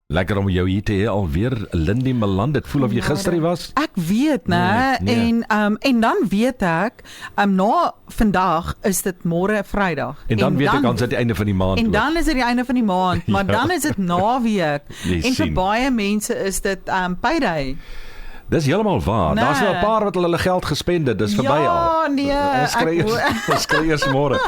Lekker om jou hier te hê alweer, Lindie Malan. Dit voel of jy gister hier was. Ek weet, né? Nee. En dan weet ek, na vandag is dit môre Vrydag. En dan weet ek ons het die einde van die maand. En dan is dit die einde van die maand, maar dan is dit naweek. En vir baie mense is dit payday. Dis heeltemal waar. Nee. Daar's nou 'n paar wat hulle geld gespend het. Dis verby al. Ja, nee. Ons kry eers môre.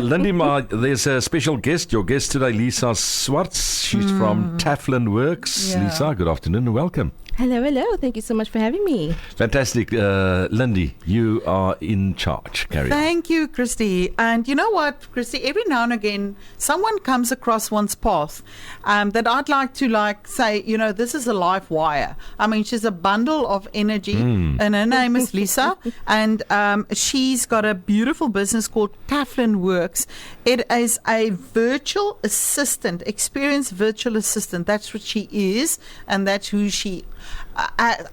Lindie, there's a special guest. Your guest today, Lisa Swartz. She's from Taflynn Worx. Yeah. Lisa, good afternoon and welcome. Hello. Thank you so much for having me. Fantastic. Lindie, you are in charge. Carry on. Thank you, Christy. And you know what, Christy, every now and again, someone comes across one's path that I'd like to say, this is a life wire. I mean, she's a bundle of energy, and her name is Lisa, and she's got a beautiful business called Taflynn Worx. It is a virtual assistant, experienced virtual assistant. That's what she is, and that's who she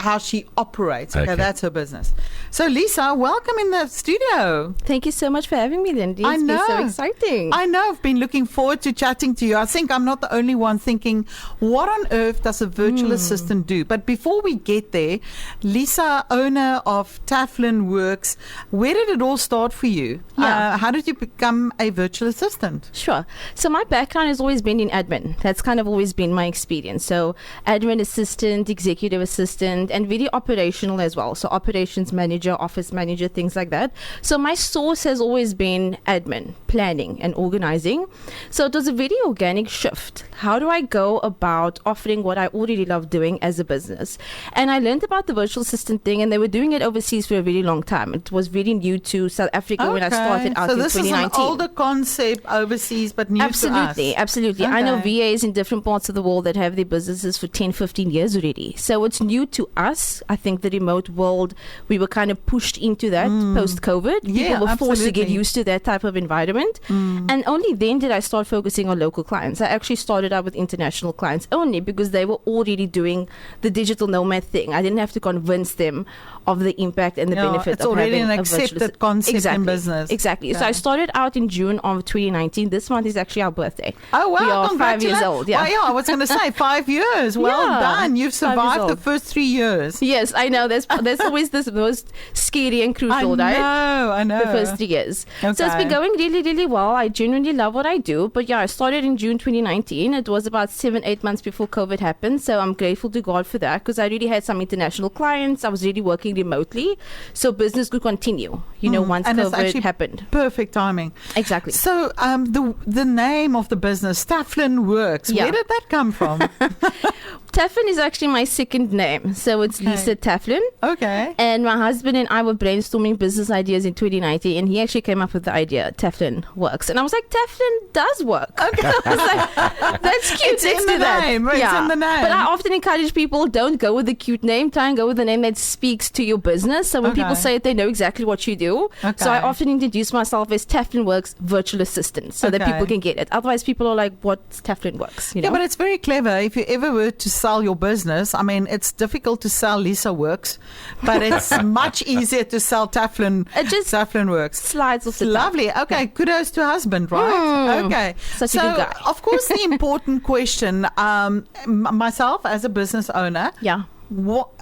how she operates. Okay, that's her business. So Lisa, welcome in the studio. Thank you so much for having me, Lindie. I know. It's been so exciting. I know. I've been looking forward to chatting to you. I think I'm not the only one thinking, what on earth does a virtual assistant do? But before we get there, Lisa, owner of Taflynn Worx, where did it all start for you? Yeah. How did you become a virtual assistant? Sure. So my background has always been in admin. That's kind of always been my experience. So admin assistant, executive assistant, and very operational as well. So operations manager, office manager, things like that. So my source has always been admin, planning and organizing. So it was a very organic shift. How do I go about offering what I already love doing as a business? And I learned about the virtual assistant thing, and they were doing it overseas for a very long time. It was very new to South Africa when I started out in 2019. So this is an older concept overseas, but new to us. Absolutely. Okay. I know VAs in different parts of the world that have their businesses for 10, 15 years already. So it's new to us. I think the remote world, we were kind of pushed into that post-COVID. People were forced to get used to that type of environment. And only then did I start focusing on local clients. I actually started out with international clients only because they were already doing the digital nomad thing. I didn't have to convince them of the impact and the benefit of having a virtual assistant. It's already an accepted concept in business. Exactly. So I started out in June of 2019. This month is actually our birthday. Oh, wow. We are 5 years old. Yeah. Well, yeah, I was going to say 5 years. Well done. You've survived the first 3 years. Yes, I know. There's always this most scary and crucial, right? I know. The first 3 years. Okay. So it's been going really, really well. I genuinely love what I do. But yeah, I started in June 2019. It was about 7-8 months before COVID happened. So I'm grateful to God for that because I really had some international clients. I was really working remotely. So business could continue, once and COVID happened. Perfect timing. Exactly. So the name of the business, Taflynn Worx, where did that come from? Taflynn is actually my second name. So it's Lisa Taflynn. Okay. And my husband and I were brainstorming business ideas in 2019, and he actually came up with the idea, Taflynn Worx. And I was like, Taflynn does work. Okay. I was like, that's cute. It's in the name. It's in the name. But I often encourage people, don't go with the cute name. Try and go with a name that speaks to your business. So when people say it, they know exactly what you do. Okay. So I often introduce myself as Taflynn Worx virtual assistant so that people can get it. Otherwise, people are like, what's Taflynn Worx? Yeah, but it's very clever. If you ever were to sell your business, I mean, it's difficult to sell Lisa Worx, but it's much easier to sell Taflynn Worx. Slides off the Lovely. top. Okay, kudos to husband, right? Okay. Such a good guy. Of course, the important question, myself as a business owner,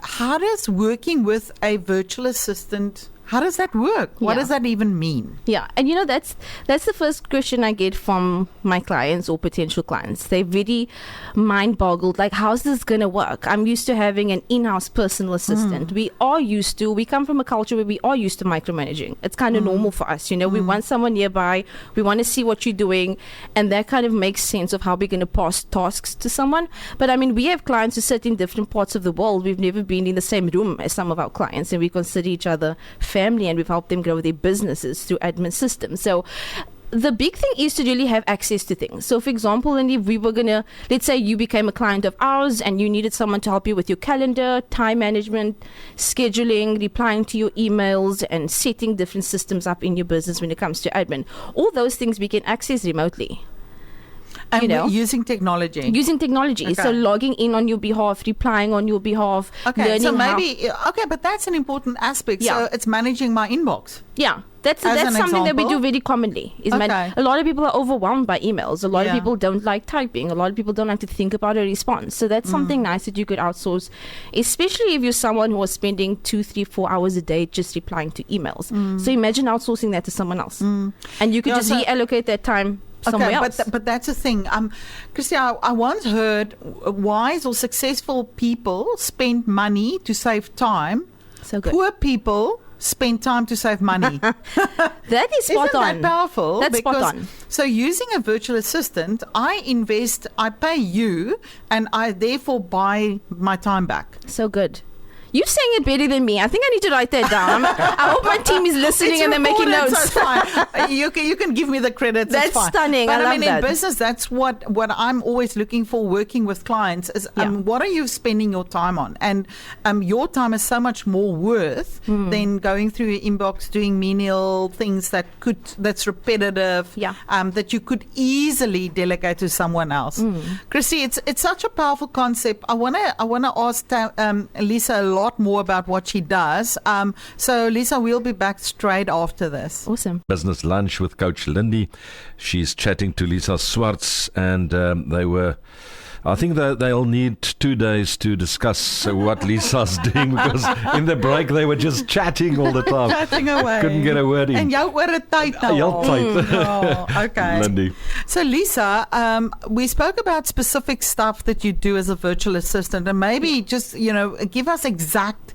how does working with a virtual assistant, how does that work? What does that even mean? Yeah, and that's the first question I get from my clients or potential clients. They're very mind-boggled, like, how's this going to work? I'm used to having an in-house personal assistant. We come from a culture where we are used to micromanaging. It's kind of normal for us, we want someone nearby, we want to see what you're doing, and that kind of makes sense of how we're going to pass tasks to someone. But I mean, we have clients who sit in different parts of the world. We've never been in the same room as some of our clients, and we consider each other family, and we've helped them grow their businesses through admin systems. So the big thing is to really have access to things. So for example, if we were let's say you became a client of ours and you needed someone to help you with your calendar, time management, scheduling, replying to your emails, and setting different systems up in your business when it comes to admin. All those things we can access remotely. And using technology. Okay. So logging in on your behalf, replying on your behalf. Okay, so maybe, but that's an important aspect. So it's managing my inbox. Yeah. That's As an something that we do example? very commonly. Okay. A lot of people are overwhelmed by emails. A lot of Yeah. people don't like typing. A lot of people don't like to think about a response. So that's something nice that you could outsource, especially if you're someone who is spending 2, 3, 4 hours a day just replying to emails. So imagine outsourcing that to someone else, and you could Yeah, just so- reallocate that time somewhere else. But that's the thing. Christy, I once heard wise or successful people spend money to save time. So good. Poor people spend time to save money. That is spot Isn't on. that powerful? That's spot Because- on. So using a virtual assistant, I pay you, and I therefore buy my time back. So good. You're saying it better than me. I think I need to write that down. I hope my team is listening It's and they're making recorded, notes. So it's fine. You can give me the credits. That's it's fine. stunning. But I love mean, that. in business, that's what I'm always looking for. Working with clients is Yeah. what are you spending your time on? And your time is so much more worth Hmm. than going through your inbox doing menial things that's repetitive. Yeah. That you could easily delegate to someone else. Christy, it's such a powerful concept. I wanna ask Lisa a lot more about what she does. So Lisa, we'll be back straight after this. Awesome. Business lunch with Coach Lindie. She's chatting to Lisa Swartz, and I think that they'll need 2 days to discuss what Lisa's doing, because in the break they were just chatting all the time. Chatting away. Couldn't get a word in. En jou oor 'n tyd nou. Heel al. tyd. Oh, okay. Lindie. So Lisa, we spoke about specific stuff that you do as a virtual assistant, and maybe just give us exact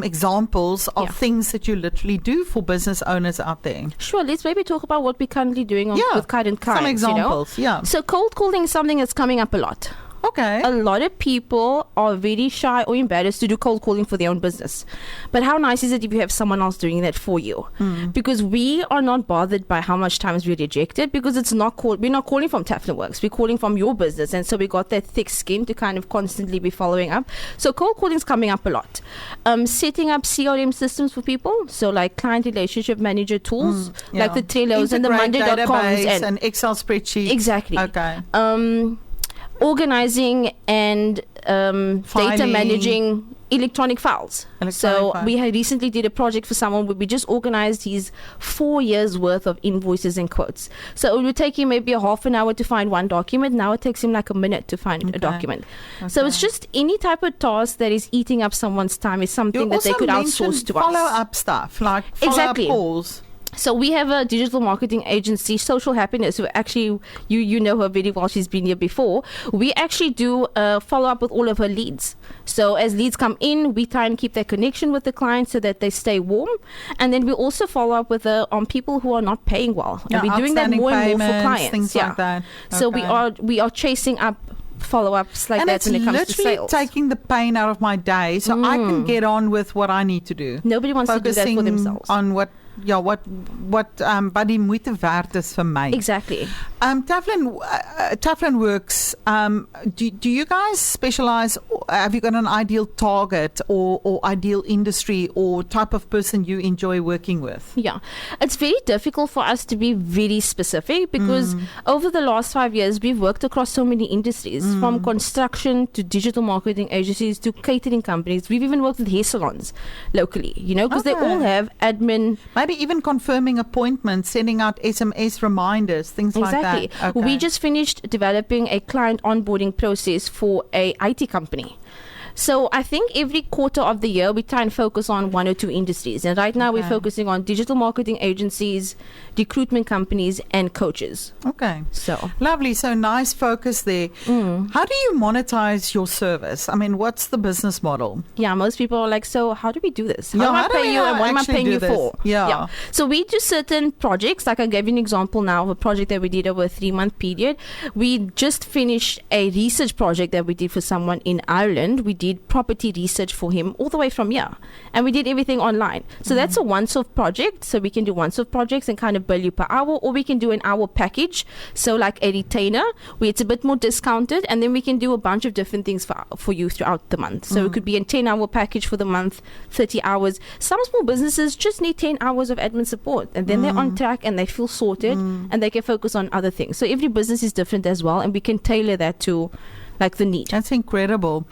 examples of Yeah. things that you literally do for business owners out there. Sure, let's maybe talk about what we're currently doing with current clients. some examples. Yeah. So cold calling is something that's coming up a lot. Okay. A lot of people are very shy or embarrassed to do cold calling for their own business. But how nice is it if you have someone else doing that for you? Because we are not bothered by how much times we're rejected, because we're not calling from Taflynn Worx, we're calling from your business. And so we got that thick skin to kind of constantly be following up. So cold calling is coming up a lot. Setting up CRM systems for people, so like client relationship manager tools, like the Trellos and the Integrate Monday.coms database and Excel spreadsheets. exactly. Okay. Organizing and data Filing. managing electronic files. Electronic files. We had recently did a project for someone where we just organized his 4 years worth of invoices and quotes. So it would take him maybe a half an hour to find one document. Now it takes him like a minute to find a document. So it's just any type of task that is eating up someone's time is something that they could outsource to us. Follow up stuff, like Exactly. follow up calls. So we have a digital marketing agency, Social Happiness, who actually, you know her very well, she's been here before. We actually do follow up with all of her leads. So as leads come in, we try and keep that connection with the client so that they stay warm. And then we also follow up with on people who are not paying well. And we're doing that Outstanding more and more for payments, clients. things like that. So Okay. we are chasing up follow-ups like And that it's when it comes to literally sales. taking the pain out of my day, so I can get on with what I need to do. Nobody wants to do that for themselves. On what die moeite werd is vir my. Exactly. Taflynn Worx. Do you guys specialize? Have you got an ideal target or ideal industry or type of person you enjoy working with? Yeah, it's very difficult for us to be very specific because over the last 5 years, we've worked across so many industries, from construction to digital marketing agencies to catering companies. We've even worked with hair salons locally, because they all have admin. Maybe even confirming appointments, sending out SMS reminders, things like Exactly. that. Okay. We just finished developing a client onboarding process for a IT company. So I think every quarter of the year we try and focus on 1 or 2 industries. And right now we're focusing on digital marketing agencies, recruitment companies, and coaches. Okay. So Lovely. So nice focus there. How do you monetize your service? I mean, what's the business model? yeah, most people are like, so how do we do this? How Yeah, do I how do pay we you and what am I actually paying do you this? for? Yeah. So we do certain projects. Like I gave you an example now of a project that we did over a 3-month period. We just finished a research project that we did for someone in Ireland. We did property research for him all the way from here. And we did everything online. So that's a once-off project. So we can do once-off projects and kind of bill you per hour, or we can do an hour package. So like a retainer where it's a bit more discounted, and then we can do a bunch of different things for you throughout the month. So it could be a 10-hour package for the month, 30 hours. Some small businesses just need 10 hours of admin support, and then they're on track and they feel sorted and they can focus on other things. So every business is different as well, and we can tailor that to like the need. That's incredible.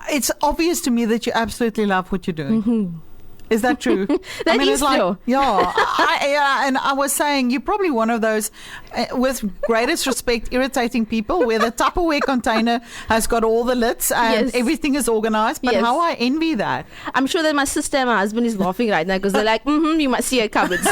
It's obvious to me that you absolutely love what you're doing. Is that true? That is true. And I was saying you're probably one of those, with greatest respect, irritating people where the Tupperware container has got all the lids and Yes. everything is organized. But Yes. how I envy that. I'm sure that my sister and my husband is laughing right now because they're like, you must see her cupboards.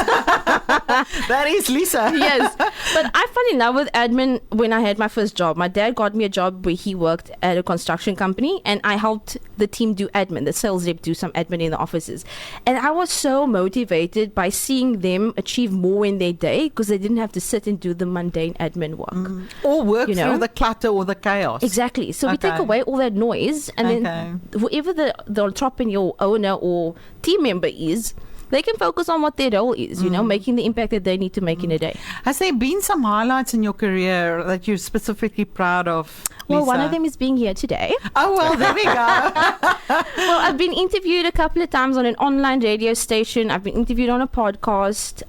That is Lisa. Yes. But I fell in love with admin when I had my first job. My dad got me a job where he worked at a construction company, and I helped the team do admin, the sales rep do some admin in the offices. And I was so motivated by seeing them achieve more in their day because they didn't have to sit and do the mundane admin work. Or work You know? through the clutter or the chaos. Exactly. So we take Okay. away all that noise, and then whoever the entrepreneur, owner, or team member is, they can focus on what their role is, making the impact that they need to make in a day. Has there been some highlights in your career that you're specifically proud of, Well, one Lisa? of them is being here today. Oh, well, there we go. Well, I've been interviewed a couple of times on an online radio station. I've been interviewed on a podcast.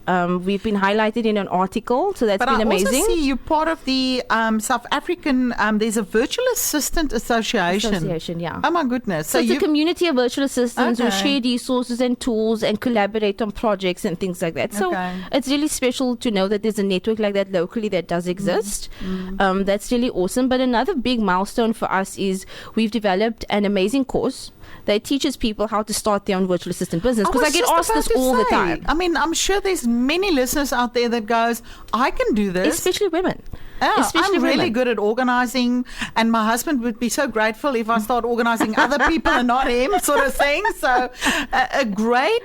We've been highlighted in an article, so that's But been I amazing. also see you're part of the South African, there's a Virtual Assistant Association. Yeah. Oh, my goodness. So it's a community of virtual assistants who Okay. share resources and tools and collaborate on projects and things like that. So Okay. it's really special to know that there's a network like that locally that does exist. That's really awesome. But another big milestone for us is we've developed an amazing course that teaches people how to start their own virtual assistant business. Because I was get just asked about this to all the say, time, I mean, I'm sure there's many listeners out there that goes, I can do this. especially women. Yeah, especially I'm really women. good at organizing, and my husband would be so grateful if I start organizing other people and not him, sort of thing. So, a great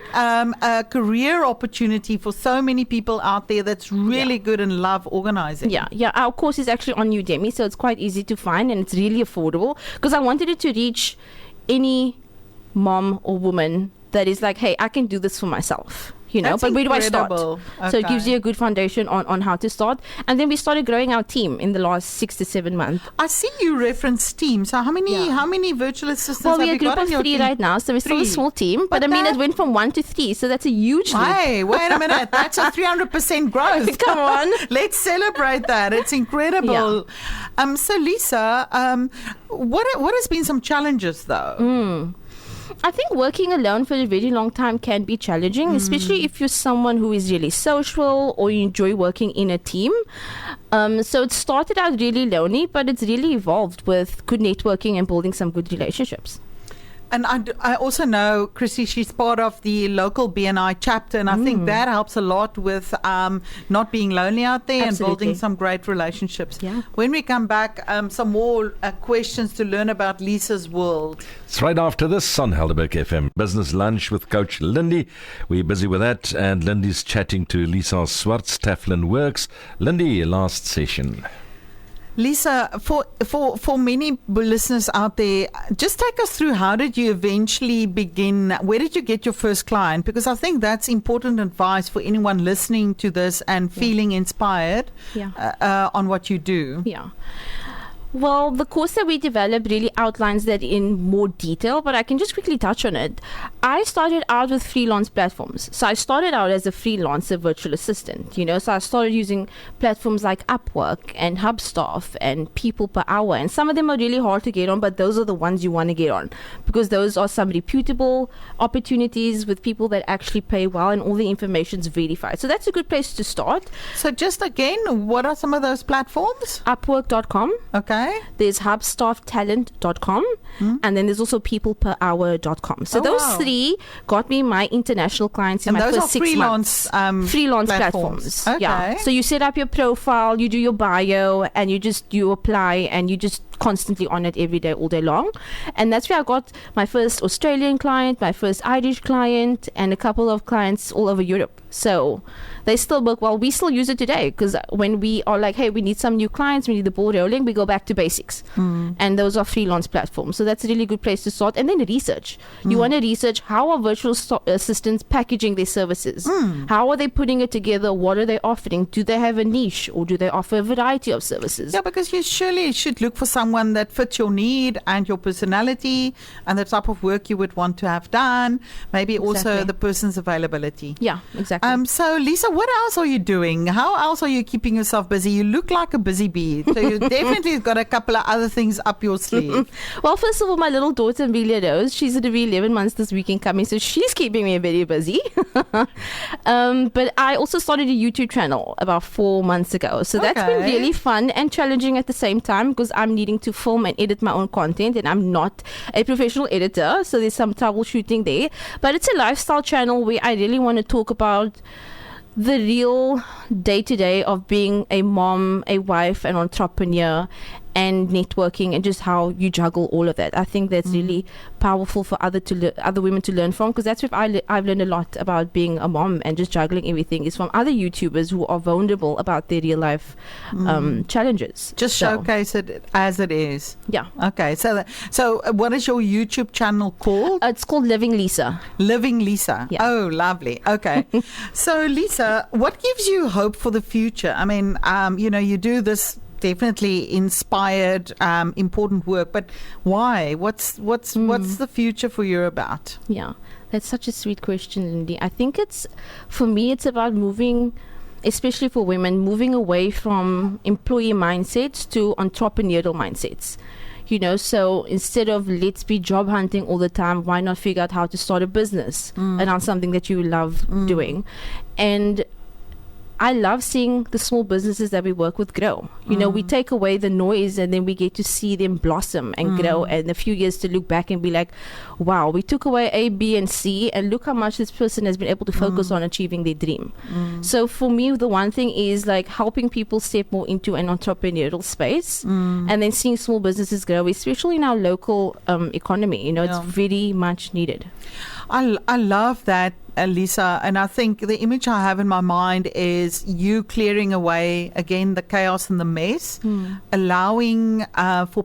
career opportunity for so many people out there that's really good and love organizing. Yeah. Our course is actually on Udemy, so it's quite easy to find and it's really affordable because I wanted it to reach any mom or woman that is like, hey, I can do this for myself. That's But where do I start? incredible. So it gives Okay. you a good foundation on how to start. And then we started growing our team in the last 6 to 7 months. I see you reference team. So how many Yeah. virtual assistants Well, have we're a you group got of in your 3 team? right now, so we're still a 3. small team. But I mean, that- it went from 1 to 3, so that's a huge leap. Hey, wait a minute. That's a 300% growth. Come on. Let's celebrate that. It's incredible. So Lisa, what has been some challenges though? I think working alone for a very long time can be challenging, especially if you're someone who is really social or you enjoy working in a team. So it started out really lonely, but it's really evolved with good networking and building some good relationships. And I also know, Chrissy, she's part of the local BNI chapter, and I think that helps a lot with not being lonely out there and Absolutely. building some great relationships. Yeah. When we come back, some more questions to learn about Lisa's world. It's right after this on Helderberg FM. Business Lunch with Coach Lindie. We're busy with that, and Lindie's chatting to Lisa Swartz, Taflynn Worx. Lindie, last session. Lisa, for many listeners out there, just take us through how did you eventually begin? Where did you get your first client? Because I think that's important advice for anyone listening to this and feeling inspired on what you do. Yeah. Well, the course that we developed really outlines that in more detail, but I can just quickly touch on it. I started out with freelance platforms. So I started out as a freelancer virtual assistant, so I started using platforms like Upwork and Hubstaff and People Per Hour. And some of them are really hard to get on, but those are the ones you want to get on because those are some reputable opportunities with people that actually pay well and all the information's verified. So that's a good place to start. So just again, what are some of those platforms? Upwork.com. Okay. There's hubstafftalent.com and then there's also peopleperhour.com. So Oh, those wow. 3 got me my international clients in And my those first are 6 months. Freelance platforms. Yeah. Okay. So you set up your profile, you do your bio, and you apply, and you just constantly on it every day, all day long. And that's where I got my first Australian client, my first Irish client, and a couple of clients all over Europe. So they still work well. We still use it today because when we are like, hey, we need some new clients, we need the ball rolling, we go back to basics. And those are freelance platforms. So that's a really good place to start. And then research. You want to research how are virtual assistants packaging their services? How are they putting it together? What are they offering? Do they have a niche or do they offer a variety of services? Yeah, because you surely should look for someone that fits your need and your personality and the type of work you would want to have done. Maybe also Exactly. the person's availability. Yeah, exactly. So Lisa, what else are you doing? How else are you keeping yourself busy? You look like a busy bee. So you definitely got a couple of other things up your sleeve. Well, for first of all, my little daughter Amelia knows. She's going to be 11 months this weekend coming, so she's keeping me very busy. But I also started a YouTube channel about 4 months ago. So that's been really fun and challenging at the same time, because I'm needing to film and edit my own content, and I'm not a professional editor. So there's some troubleshooting there. But it's a lifestyle channel where I really want to talk about the real day-to-day of being a mom, a wife, an entrepreneur, and networking, and just how you juggle all of that. I think that's really powerful for other women to learn from, because that's what I've learned a lot about being a mom and just juggling everything is from other YouTubers who are vulnerable about their real life challenges. Just showcase it as it is. Yeah. Okay. So what is your YouTube channel called? It's called Living Lisa. Living Lisa. Yeah. Oh, lovely. Okay. So Lisa, what gives you hope for the future? I mean, you do this definitely inspired, important work, but why? What's the future for you about? Yeah, that's such a sweet question, Lindie. I think for me, it's about moving, especially for women, moving away from employee mindsets to entrepreneurial mindsets. So instead of let's be job hunting all the time, why not figure out how to start a business around something that you love doing? And I love seeing the small businesses that we work with grow. We take away the noise, and then we get to see them blossom and grow, and a few years to look back and be like, wow, we took away A, B, and C, and look how much this person has been able to focus on achieving their dream. So for me, the one thing is like helping people step more into an entrepreneurial space, and then seeing small businesses grow, especially in our local economy. It's very much needed. I love that, Lisa, and I think the image I have in my mind is you clearing away again the chaos and the mess, allowing for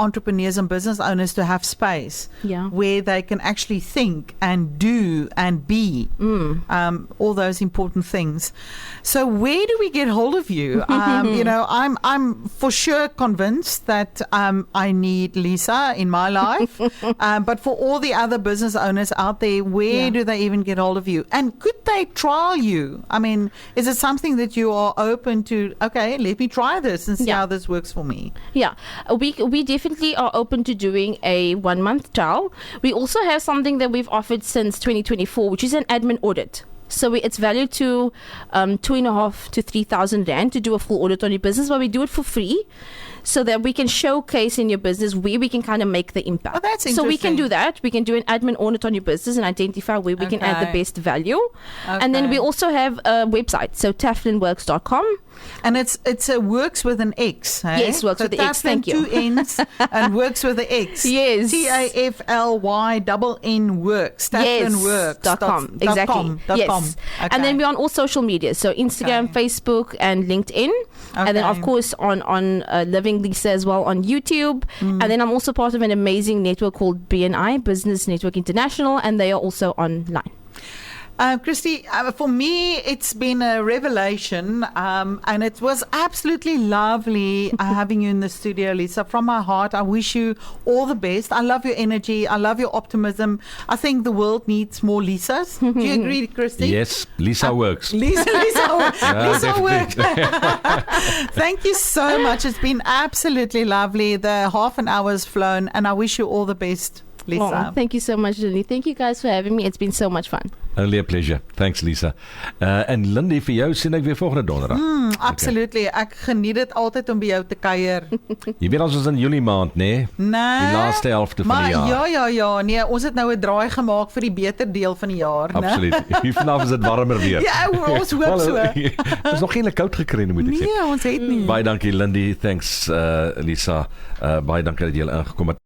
entrepreneurs and business owners to have space where they can actually think and do and be all those important things. So where do we get hold of you? I'm for sure convinced that I need Lisa in my life, but for all the other business owners out there, where do they even get hold of you? And could they trial you? I mean, is it something that you are open to? Okay, let me try this and see how this works for me. Yeah, we definitely are open to doing a 1-month trial. We also have something that we've offered since 2024, which is an admin audit. So it's valued to 2,500 to 3,000 rand to do a full audit on your business, but we do it for free, so that we can showcase in your business where we can kind of make the impact. Oh, that's interesting. So we can do that. We can do an admin audit on your business and identify where we can add the best value. And then we also have a website, so taflynnworks.com. And it's a Worx with an X. Hey? Yes, Worx with the X. Thank you. 2 N's and Worx with the X. Yes. TAFLYNN Works. Taflynnworks.com. Exactly. Yes. Okay. And then we're on all social media, so Instagram, Facebook, and LinkedIn. And then of course on Living Lisa as well on YouTube. And then I'm also part of an amazing network called BNI, Business Network International, and they are also online. Christy, for me, it's been a revelation, and it was absolutely lovely having you in the studio, Lisa. From my heart, I wish you all the best. I love your energy. I love your optimism. I think the world needs more Lisas. Do you agree, Christy? Yes, Lisa works. Lisa works. Thank you so much. It's been absolutely lovely. The half an hour has flown, and I wish you all the best, Lisa. Oh, thank you so much, Lindie. Thank you guys for having me. It's been so much fun. Only a pleasure. Thanks, Lisa. En Lindie, vir jou sien ek weer volgende donderdag. Absolutely. Ek geniet dit altyd om by jou te kuier. Jy weet ons is in Julie maand, nee? Nee. Die laaste helfte van die jaar. Ja. Nee, ons het nou 'n draai gemaak vir die beter deel van die jaar, né? Absoluut. Hier vanaf is dit warmer weer. Ja, ons hoop so. Ons is nog geen koud gekry, moet ek sê. Nee, ons het nie. Baie dankie, Lindie. Thanks, Lisa. Baie dankie dat jy ingekom het.